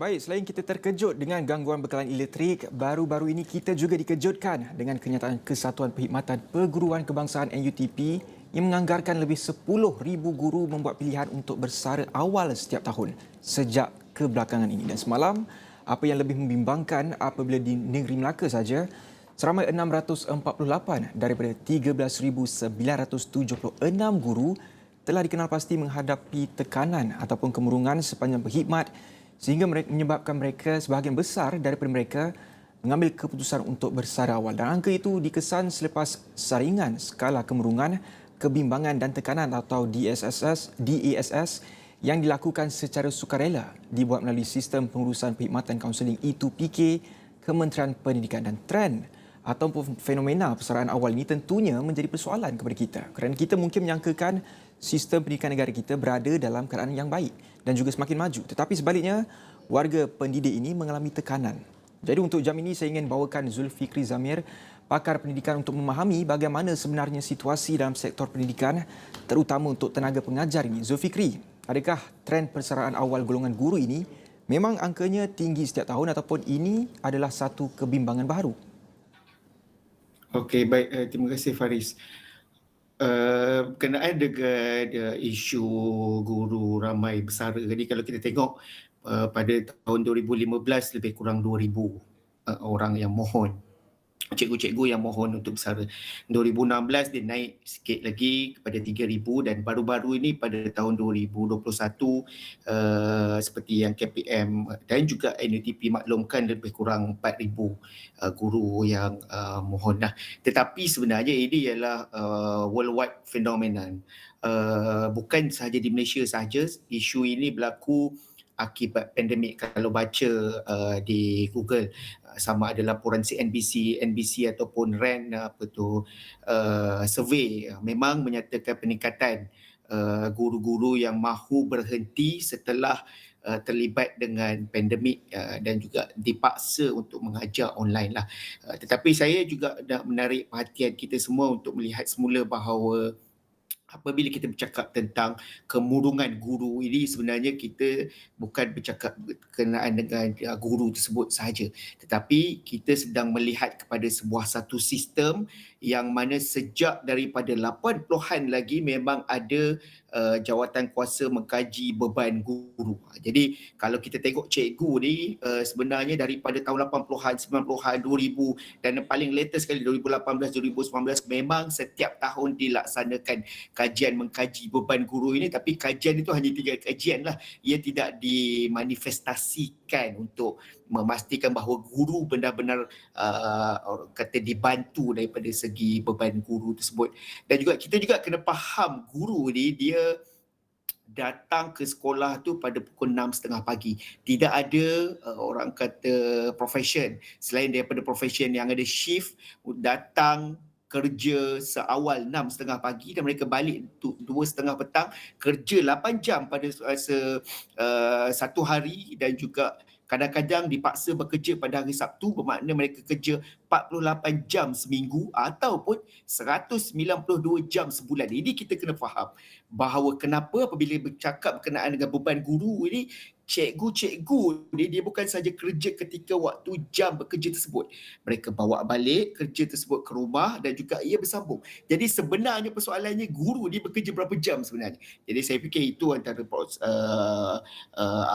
Baik, selain kita terkejut dengan gangguan bekalan elektrik, baru-baru ini kita juga dikejutkan dengan kenyataan Kesatuan Perkhidmatan Perguruan Kebangsaan NUTP yang menganggarkan lebih 10,000 guru membuat pilihan untuk bersara awal setiap tahun sejak kebelakangan ini. Dan semalam, apa yang lebih membimbangkan apabila di negeri Melaka saja, seramai 648 daripada 13,976 guru telah dikenal pasti menghadapi tekanan ataupun kemurungan sepanjang berkhidmat sehingga menyebabkan mereka sebahagian besar daripada mereka mengambil keputusan untuk bersara awal. Dan angka itu dikesan selepas saringan skala kemurungan, kebimbangan dan tekanan atau DASS yang dilakukan secara sukarela dibuat melalui sistem pengurusan perkhidmatan kaunseling E2PK Kementerian Pendidikan. Dan trend ataupun fenomena persaraan awal ini tentunya menjadi persoalan kepada kita kerana kita mungkin menyangkakan sistem pendidikan negara kita berada dalam keadaan yang baik dan juga semakin maju. Tetapi sebaliknya, warga pendidik ini mengalami tekanan. Jadi untuk jam ini saya ingin bawakan Zulfikri Zamir, pakar pendidikan untuk memahami bagaimana sebenarnya situasi dalam sektor pendidikan terutama untuk tenaga pengajar ini. Zulfikri, adakah trend persaraan awal golongan guru ini memang angkanya tinggi setiap tahun ataupun ini adalah satu kebimbangan baru? Okey, baik. Terima kasih Faris. Berkenaan dengan isu guru ramai bersara. Jadi kalau kita tengok pada tahun 2015 lebih kurang 2,000 orang yang mohon, cikgu-cikgu yang mohon untuk bersara. 2016 dia naik sikit lagi kepada 3,000 dan baru-baru ini pada tahun 2021 seperti yang KPM dan juga NUTP maklumkan lebih kurang 4,000 guru yang mohon. Nah, tetapi sebenarnya ini ialah worldwide phenomenon. Bukan sahaja di Malaysia sahaja, isu ini berlaku akibat pandemik. Kalau baca di Google sama ada laporan NBC ataupun RAND survey memang menyatakan peningkatan guru-guru yang mahu berhenti setelah terlibat dengan pandemik dan juga dipaksa untuk mengajar online lah. Tetapi saya juga nak menarik perhatian kita semua untuk melihat semula bahawa apabila kita bercakap tentang kemurungan guru ini, sebenarnya kita bukan bercakap berkenaan dengan guru tersebut sahaja, tetapi kita sedang melihat kepada sebuah satu sistem yang mana sejak daripada 80-an lagi memang ada jawatan kuasa mengkaji beban guru. Jadi kalau kita tengok cikgu ni sebenarnya daripada tahun 80-an, 90-an, 2000 dan paling latest sekali 2018, 2019 memang setiap tahun dilaksanakan kajian mengkaji beban guru ini, tapi kajian itu hanya 3 kajian lah. Ia tidak dimanifestasikan untuk memastikan bahawa guru benar-benar kata dibantu daripada segi beban guru tersebut. Dan juga kita juga kena faham guru ni dia datang ke sekolah tu pada pukul 6.30 pagi. Tidak ada orang kata profession selain daripada profession yang ada shift datang kerja seawal 6.30 pagi dan mereka balik 2.30 petang, kerja 8 jam pada satu hari dan juga kadang-kadang dipaksa bekerja pada hari Sabtu, bermakna mereka kerja 48 jam seminggu ataupun 192 jam sebulan. Ini kita kena faham bahawa kenapa apabila bercakap berkenaan dengan beban guru ini, cikgu-cikgu ni dia bukan saja kerja ketika waktu jam bekerja tersebut. Mereka bawa balik kerja tersebut ke rumah dan juga ia bersambung. Jadi sebenarnya persoalannya guru dia bekerja berapa jam sebenarnya. Jadi saya fikir itu antara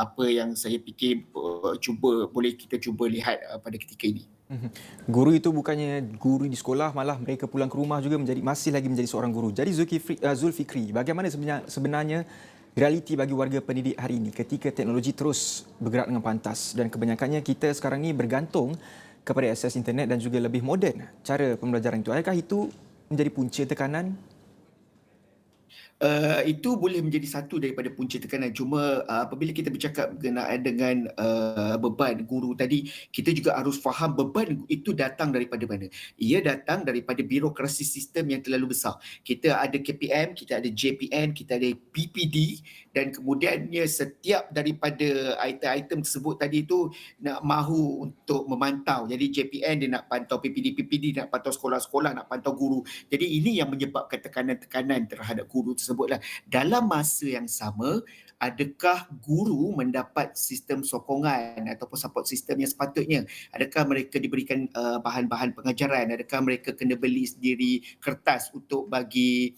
apa yang saya fikir kita cuba lihat pada ketika ini. Guru itu bukannya guru di sekolah, malah mereka pulang ke rumah juga masih lagi menjadi seorang guru. Jadi Zulfikri, bagaimana sebenarnya realiti bagi warga pendidik hari ini ketika teknologi terus bergerak dengan pantas dan kebanyakannya kita sekarang ni bergantung kepada akses internet dan juga lebih moden cara pembelajaran itu. Adakah itu menjadi punca tekanan? Itu boleh menjadi satu daripada punca tekanan. Cuma apabila kita bercakap berkenaan dengan beban guru tadi, kita juga harus faham beban itu datang daripada mana. Ia datang daripada birokrasi sistem yang terlalu besar. Kita ada KPM, kita ada JPN, kita ada PPD dan kemudiannya setiap daripada item-item tersebut tadi itu nak mahu untuk memantau. Jadi JPN dia nak pantau PPD nak pantau sekolah-sekolah, nak pantau guru. Jadi ini yang menyebabkan tekanan-tekanan terhadap guru tersebut. tersebutlah. Dalam masa yang sama, adakah guru mendapat sistem sokongan ataupun support system yang sepatutnya? Adakah mereka diberikan bahan-bahan pengajaran? Adakah mereka kena beli sendiri kertas untuk bagi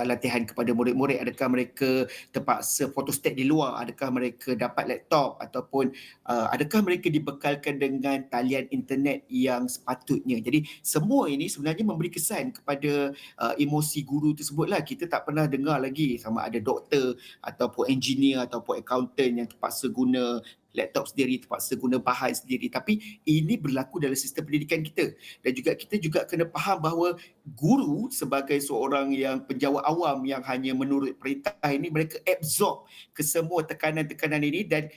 latihan kepada murid-murid? Adakah mereka terpaksa photostat di luar? Adakah mereka dapat laptop ataupun adakah mereka dibekalkan dengan talian internet yang sepatutnya? Jadi semua ini sebenarnya memberi kesan kepada emosi guru tersebutlah. Kita tak pernah dengar lagi sama ada doktor ataupun engineer ataupun accountant yang terpaksa guna laptop sendiri, terpaksa guna bahan sendiri. Tapi ini berlaku dalam sistem pendidikan kita. Dan juga kita juga kena faham bahawa guru sebagai seorang yang penjawat awam yang hanya menurut perintah ini, mereka absorb ke semua tekanan-tekanan ini, dan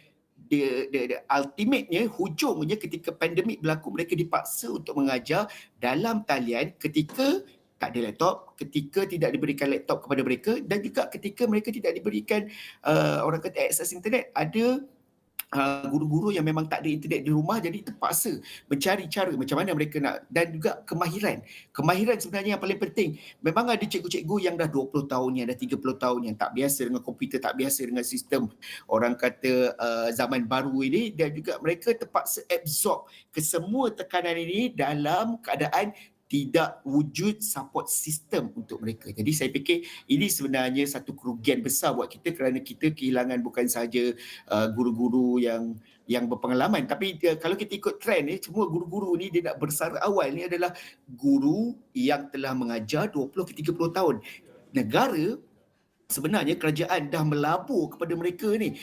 the ultimate-nya, hujungnya ketika pandemik berlaku, mereka dipaksa untuk mengajar dalam talian ketika tak ada laptop, ketika tidak diberikan laptop kepada mereka, dan juga ketika mereka tidak diberikan orang kata akses internet. Ada guru-guru yang memang tak ada internet di rumah, jadi terpaksa mencari cara macam mana mereka nak, dan juga kemahiran sebenarnya yang paling penting. Memang ada cikgu-cikgu yang dah 20 tahun, yang dah 30 tahun, yang tak biasa dengan komputer, tak biasa dengan sistem orang kata zaman baru ini, dan juga mereka terpaksa absorb ke semua tekanan ini dalam keadaan tidak wujud support system untuk mereka. Jadi saya fikir ini sebenarnya satu kerugian besar buat kita, kerana kita kehilangan bukan sahaja guru-guru yang berpengalaman, tapi kalau kita ikut trend ni, semua guru-guru ni dia nak bersara awal ni adalah guru yang telah mengajar 20 ke 30 tahun. Negara, sebenarnya kerajaan dah melabur kepada mereka ni,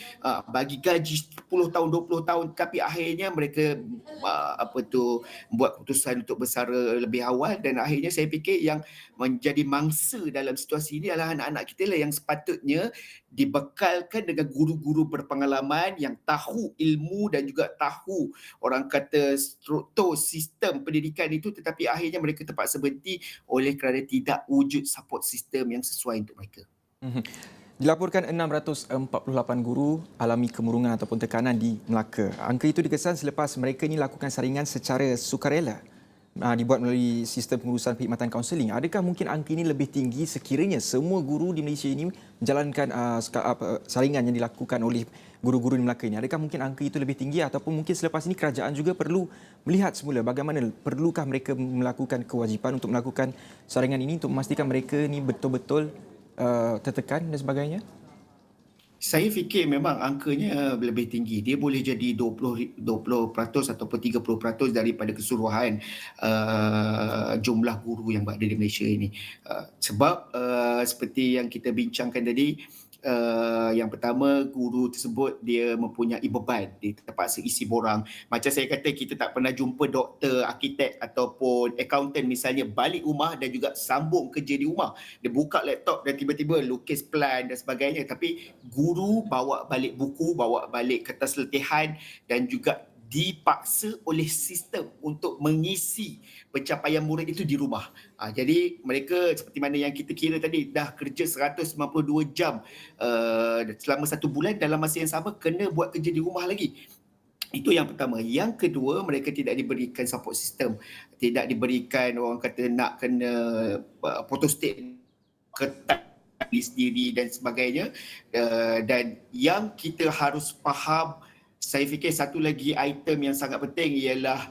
bagi gaji 10 tahun, 20 tahun, tapi akhirnya mereka buat keputusan untuk bersara lebih awal, dan akhirnya saya fikir yang menjadi mangsa dalam situasi ini adalah anak-anak kita lah, yang sepatutnya dibekalkan dengan guru-guru berpengalaman yang tahu ilmu dan juga tahu orang kata struktur sistem pendidikan itu, tetapi akhirnya mereka terpaksa berhenti oleh kerana tidak wujud support system yang sesuai untuk mereka. Dilaporkan 648 guru alami kemurungan ataupun tekanan di Melaka. Angka itu dikesan selepas mereka ini lakukan saringan secara sukarela dibuat melalui sistem pengurusan perkhidmatan kaunseling. Adakah mungkin angka ini lebih tinggi sekiranya semua guru di Malaysia ini menjalankan saringan yang dilakukan oleh guru-guru di Melaka ini? Adakah mungkin angka itu lebih tinggi, ataupun mungkin selepas ini kerajaan juga perlu melihat semula bagaimana perlukah mereka melakukan kewajipan untuk melakukan saringan ini untuk memastikan mereka ini betul-betul tertekan dan sebagainya? Saya fikir memang angkanya lebih tinggi. Dia boleh jadi 20% ataupun 30% daripada keseluruhan jumlah guru yang berada di Malaysia ini. Sebab seperti yang kita bincangkan tadi, yang pertama, guru tersebut dia mempunyai beban, dia terpaksa isi borang. Macam saya kata, kita tak pernah jumpa doktor, arkitek ataupun accountant misalnya balik rumah dan juga sambung kerja di rumah. Dia buka laptop dan tiba-tiba lukis plan dan sebagainya. Tapi guru bawa balik buku, bawa balik kertas letihan, dan juga dipaksa oleh sistem untuk mengisi pencapaian murid itu di rumah. Jadi mereka seperti mana yang kita kira tadi, dah kerja 192 jam selama 1 bulan, dalam masa yang sama kena buat kerja di rumah lagi. Itu yang pertama. Yang kedua, mereka tidak diberikan support system. Tidak diberikan, orang kata nak kena photostat kertas sendiri dan sebagainya. Dan yang kita harus faham, saya fikir satu lagi item yang sangat penting ialah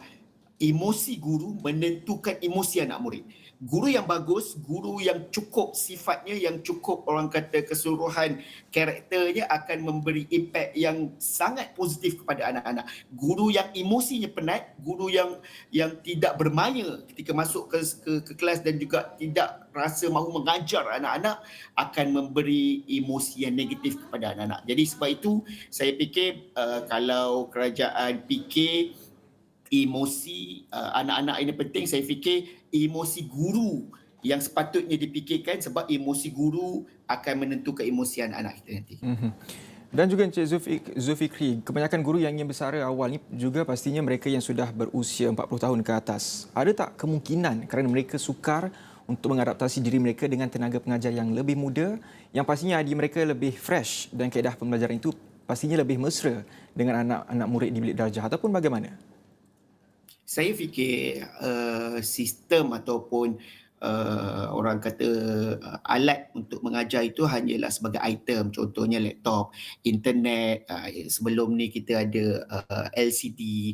emosi guru menentukan emosi anak murid. Guru yang bagus, guru yang cukup sifatnya, yang cukup orang kata keseluruhan karakternya, akan memberi impact yang sangat positif kepada anak-anak. Guru yang emosinya penat, guru yang tidak bermaya ketika masuk ke kelas dan juga tidak rasa mahu mengajar anak-anak, akan memberi emosi yang negatif kepada anak-anak. Jadi sebab itu saya fikir kalau kerajaan fikir emosi anak-anak ini penting, saya fikir emosi guru yang sepatutnya dipikirkan, sebab emosi guru akan menentukan emosi anak-anak kita nanti. Dan juga Encik Zulfikri, kebanyakan guru yang ingin bersara awal ni juga pastinya mereka yang sudah berusia 40 tahun ke atas. Ada tak kemungkinan kerana mereka sukar untuk mengadaptasi diri mereka dengan tenaga pengajar yang lebih muda, yang pastinya ID mereka lebih fresh dan kaedah pembelajaran itu pastinya lebih mesra dengan anak-anak murid di bilik darjah, ataupun bagaimana? Saya fikir sistem ataupun orang kata alat untuk mengajar itu hanyalah sebagai item, contohnya laptop, internet, sebelum ni kita ada LCD,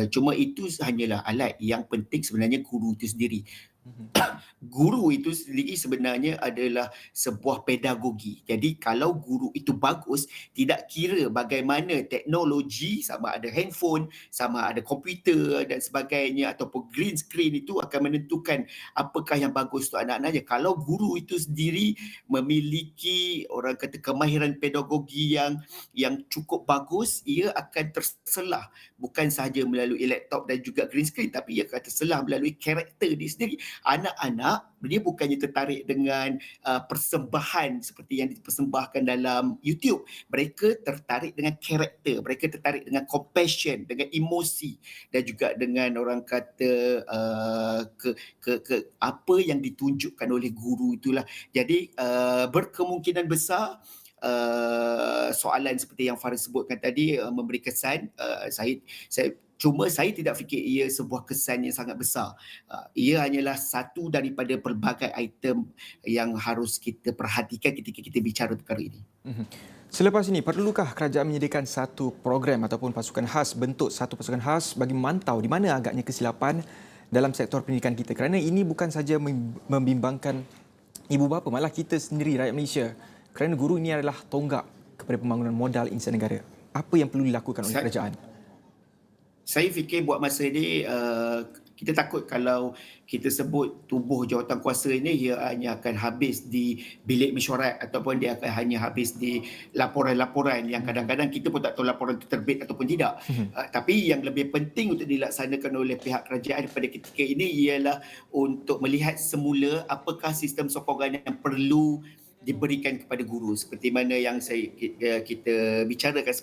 cuma itu hanyalah alat. Yang penting sebenarnya guru itu sendiri. Mhm. Guru itu sendiri sebenarnya adalah sebuah pedagogi. Jadi kalau guru itu bagus, tidak kira bagaimana teknologi, sama ada handphone, sama ada komputer dan sebagainya ataupun green screen, itu akan menentukan apakah yang bagus untuk anak-anaknya. Kalau guru itu sendiri memiliki orang kata kemahiran pedagogi yang cukup bagus, ia akan terselah bukan sahaja melalui laptop dan juga green screen, tapi ia akan terselah melalui karakter dia sendiri. Anak-anak dia bukannya tertarik dengan persembahan seperti yang dipersembahkan dalam YouTube. Mereka tertarik dengan karakter, mereka tertarik dengan compassion, dengan emosi dan juga dengan orang kata ke apa yang ditunjukkan oleh guru itulah. Jadi berkemungkinan besar soalan seperti yang Faris sebutkan tadi memberi kesan, saya tidak fikir ia sebuah kesan yang sangat besar. Ia hanyalah satu daripada pelbagai item yang harus kita perhatikan ketika kita bicara perkara ini. Mhm. Selepas ini, perlukah kerajaan menyediakan satu program ataupun bentuk satu pasukan khas bagi memantau di mana agaknya kesilapan dalam sektor pendidikan kita? Kerana ini bukan saja membimbangkan ibu bapa, malah kita sendiri rakyat Malaysia. Kerana guru ini adalah tonggak kepada pembangunan modal insan negara. Apa yang perlu dilakukan oleh kerajaan? Saya fikir buat masa ini kita takut kalau kita sebut tubuh jawatankuasa ini ia hanya akan habis di bilik mesyuarat ataupun dia akan hanya habis di laporan-laporan yang kadang-kadang kita pun tak tahu laporan itu terbit ataupun tidak. Tapi yang lebih penting untuk dilaksanakan oleh pihak kerajaan pada ketika ini ialah untuk melihat semula apakah sistem sokongan yang perlu diberikan kepada guru, seperti mana yang kita bicarakan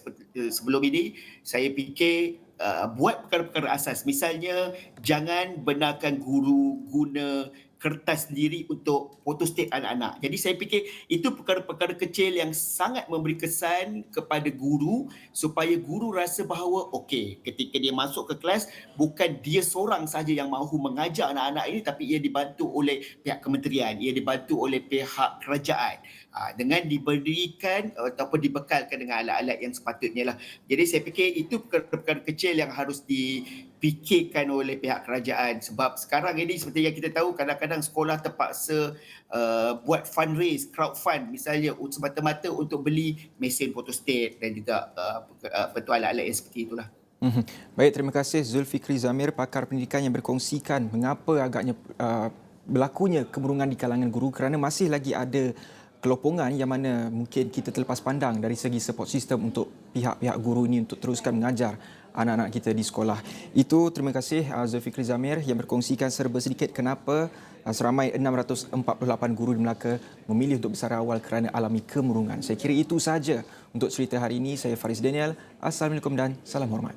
sebelum ini. Saya fikir buat perkara-perkara asas, misalnya jangan benarkan guru guna kertas sendiri untuk photostat anak-anak. Jadi saya fikir itu perkara-perkara kecil yang sangat memberi kesan kepada guru supaya guru rasa bahawa okey, ketika dia masuk ke kelas bukan dia seorang sahaja yang mahu mengajar anak-anak ini, tapi ia dibantu oleh pihak kementerian, ia dibantu oleh pihak kerajaan. Dengan diberikan ataupun dibekalkan dengan alat-alat yang sepatutnya lah. Jadi saya fikir itu perkara-perkara kecil yang harus dipikirkan oleh pihak kerajaan, sebab sekarang ini seperti yang kita tahu kadang-kadang sekolah terpaksa buat fundraise, crowdfund misalnya semata-mata untuk beli mesin photostat dan juga alat-alat yang seperti itulah. Baik, terima kasih Zulfikri Zamir, pakar pendidikan yang berkongsikan mengapa agaknya berlakunya kemurungan di kalangan guru kerana masih lagi ada kelopongan yang mana mungkin kita terlepas pandang dari segi support system untuk pihak-pihak guru ini untuk teruskan mengajar anak-anak kita di sekolah. Itu terima kasih Zulfikri Zamir yang berkongsikan serba sedikit kenapa seramai 648 guru di Melaka memilih untuk bersara awal kerana alami kemurungan. Saya kira itu sahaja untuk cerita hari ini. Saya Faris Daniel. Assalamualaikum dan salam hormat.